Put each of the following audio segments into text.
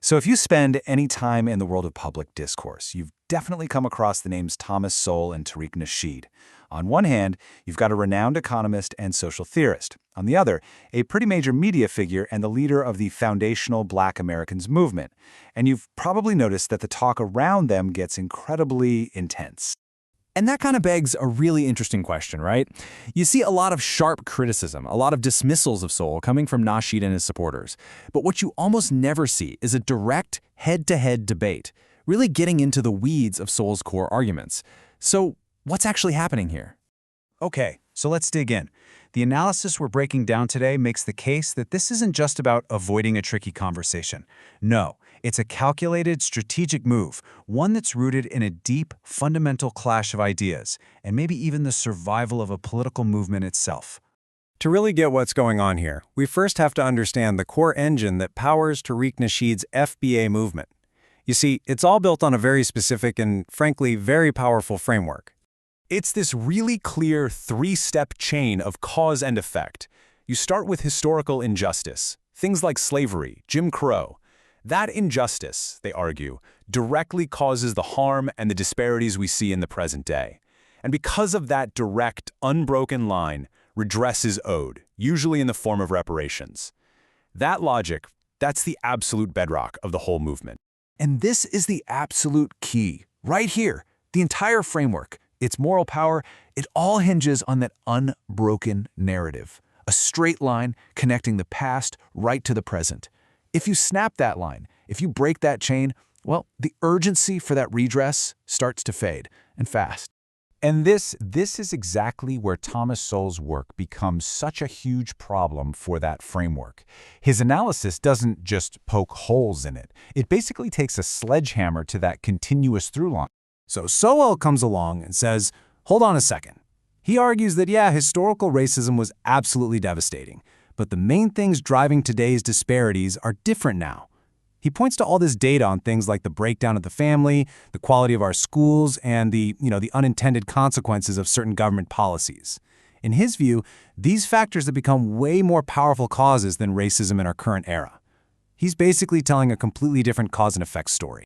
So if you spend any time in the world of public discourse, you've definitely come across the names Thomas Sowell and Tariq Nasheed. On one hand, you've got a renowned economist and social theorist. On the other, a pretty major media figure and the leader of the foundational Black Americans movement. And you've probably noticed that the talk around them gets incredibly intense. And that kind of begs a really interesting question, right? You see a lot of sharp criticism, a lot of dismissals of Sowell coming from Nasheed and his supporters. But what you almost never see is a direct, head-to-head debate, really getting into the weeds of Sowell's core arguments. So what's actually happening here? Okay, so let's dig in. The analysis we're breaking down today makes the case that this isn't just about avoiding a tricky conversation. No, it's a calculated, strategic move, one that's rooted in a deep, fundamental clash of ideas, and maybe even the survival of a political movement itself. To really get what's going on here, we first have to understand the core engine that powers Tariq Nasheed's FBA movement. You see, it's all built on a very specific and, frankly, very powerful framework. It's this really clear three-step chain of cause and effect. You start with historical injustice, things like slavery, Jim Crow. That injustice, they argue, directly causes the harm and the disparities we see in the present day. And because of that direct, unbroken line, redress is owed, usually in the form of reparations. That logic, that's the absolute bedrock of the whole movement. And this is the absolute key, right here. The entire framework, its moral power, it all hinges on that unbroken narrative, a straight line connecting the past right to the present. If you snap that line, if you break that chain, well, the urgency for that redress starts to fade, and fast. And this is exactly where Thomas Sowell's work becomes such a huge problem for that framework. His analysis doesn't just poke holes in it. It basically takes a sledgehammer to that continuous through line. So Sowell comes along and says, hold on a second. He argues that, yeah, historical racism was absolutely devastating, but the main things driving today's disparities are different now. He points to all this data on things like the breakdown of the family, the quality of our schools, and the unintended consequences of certain government policies. In his view, these factors have become way more powerful causes than racism in our current era. He's basically telling a completely different cause and effect story.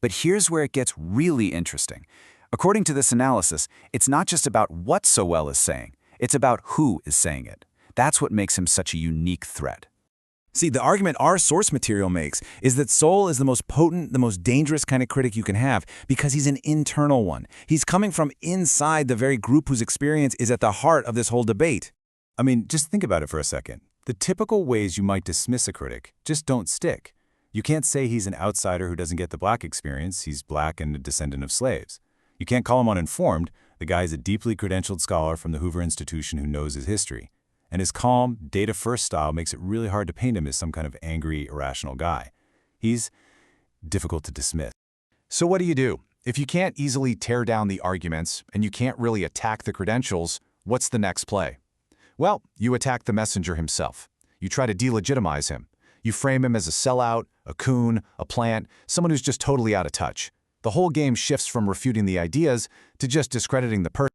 But here's where it gets really interesting. According to this analysis, it's not just about what Sowell is saying, it's about who is saying it. That's what makes him such a unique threat. See, the argument our source material makes is that Sowell is the most potent, the most dangerous kind of critic you can have because he's an internal one. He's coming from inside the very group whose experience is at the heart of this whole debate. I mean, just think about it for a second. The typical ways you might dismiss a critic just don't stick. You can't say he's an outsider who doesn't get the Black experience. He's Black and a descendant of slaves. You can't call him uninformed. The guy is a deeply credentialed scholar from the Hoover Institution who knows his history. And his calm, data-first style makes it really hard to paint him as some kind of angry, irrational guy. He's difficult to dismiss. So what do? If you can't easily tear down the arguments and you can't really attack the credentials, what's the next play? Well, you attack the messenger himself. You try to delegitimize him. You frame him as a sellout, a coon, a plant, someone who's just totally out of touch. The whole game shifts from refuting the ideas to just discrediting the person.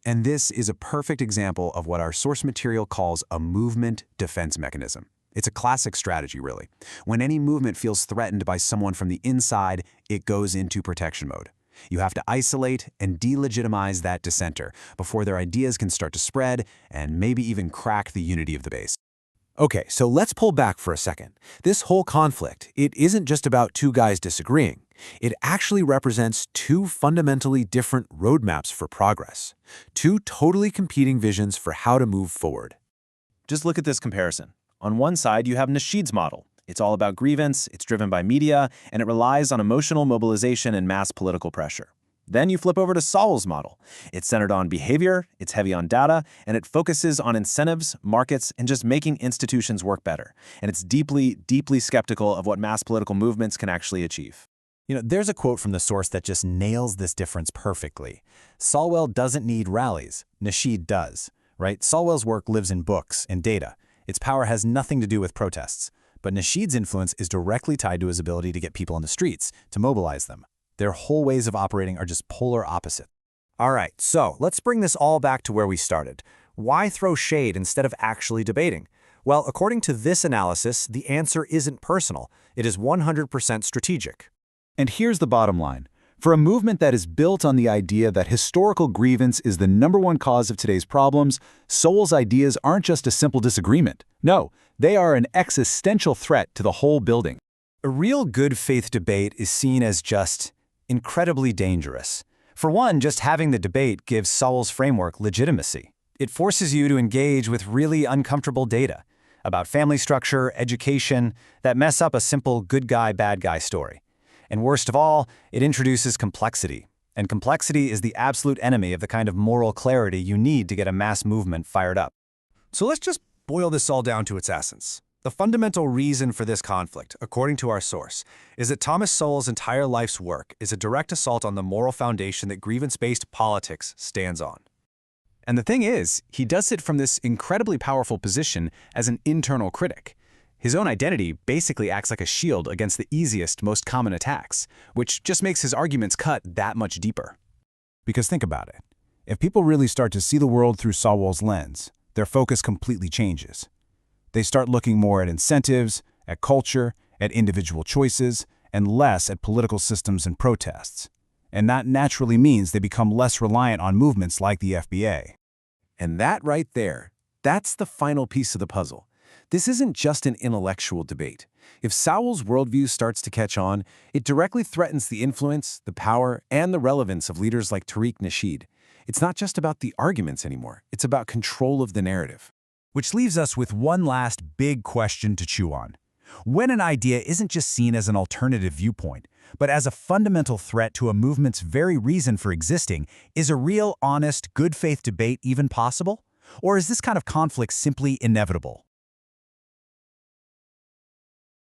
And this is a perfect example of what our source material calls a movement defense mechanism. It's a classic strategy, really. When any movement feels threatened by someone from the inside, it goes into protection mode. You have to isolate and delegitimize that dissenter before their ideas can start to spread and maybe even crack the unity of the base. Okay, so let's pull back for a second. This whole conflict, it isn't just about two guys disagreeing. It actually represents two fundamentally different roadmaps for progress. Two totally competing visions for how to move forward. Just look at this comparison. On one side, you have Nasheed's model. It's all about grievance, it's driven by media, and it relies on emotional mobilization and mass political pressure. Then you flip over to Sowell's model. It's centered on behavior, it's heavy on data, and it focuses on incentives, markets, and just making institutions work better. And it's deeply, deeply skeptical of what mass political movements can actually achieve. There's a quote from the source that just nails this difference perfectly. Sowell doesn't need rallies. Nasheed does, right? Sowell's work lives in books and data. Its power has nothing to do with protests. But Nasheed's influence is directly tied to his ability to get people on the streets, to mobilize them. Their whole ways of operating are just polar opposite. All right, so let's bring this all back to where we started. Why throw shade instead of actually debating? Well, according to this analysis, the answer isn't personal. It is 100% strategic. And here's the bottom line. For a movement that is built on the idea that historical grievance is the #1 cause of today's problems, Sowell's ideas aren't just a simple disagreement. No, they are an existential threat to the whole building. A real good faith debate is seen as just incredibly dangerous. For one, just having the debate gives Sowell's framework legitimacy. It forces you to engage with really uncomfortable data about family structure, education, that mess up a simple good guy, bad guy story. And worst of all, it introduces complexity. And complexity is the absolute enemy of the kind of moral clarity you need to get a mass movement fired up. So let's just boil this all down to its essence. The fundamental reason for this conflict, according to our source, is that Thomas Sowell's entire life's work is a direct assault on the moral foundation that grievance-based politics stands on. And the thing is, he does it from this incredibly powerful position as an internal critic. His own identity basically acts like a shield against the easiest, most common attacks, which just makes his arguments cut that much deeper. Because think about it. If people really start to see the world through Sowell's lens, their focus completely changes. They start looking more at incentives, at culture, at individual choices, and less at political systems and protests. And that naturally means they become less reliant on movements like the FBA. And that right there, that's the final piece of the puzzle. This isn't just an intellectual debate. If Sowell's worldview starts to catch on, it directly threatens the influence, the power, and the relevance of leaders like Tariq Nasheed. It's not just about the arguments anymore. It's about control of the narrative. Which leaves us with one last big question to chew on. When an idea isn't just seen as an alternative viewpoint, but as a fundamental threat to a movement's very reason for existing, is a real, honest, good faith debate even possible? Or is this kind of conflict simply inevitable?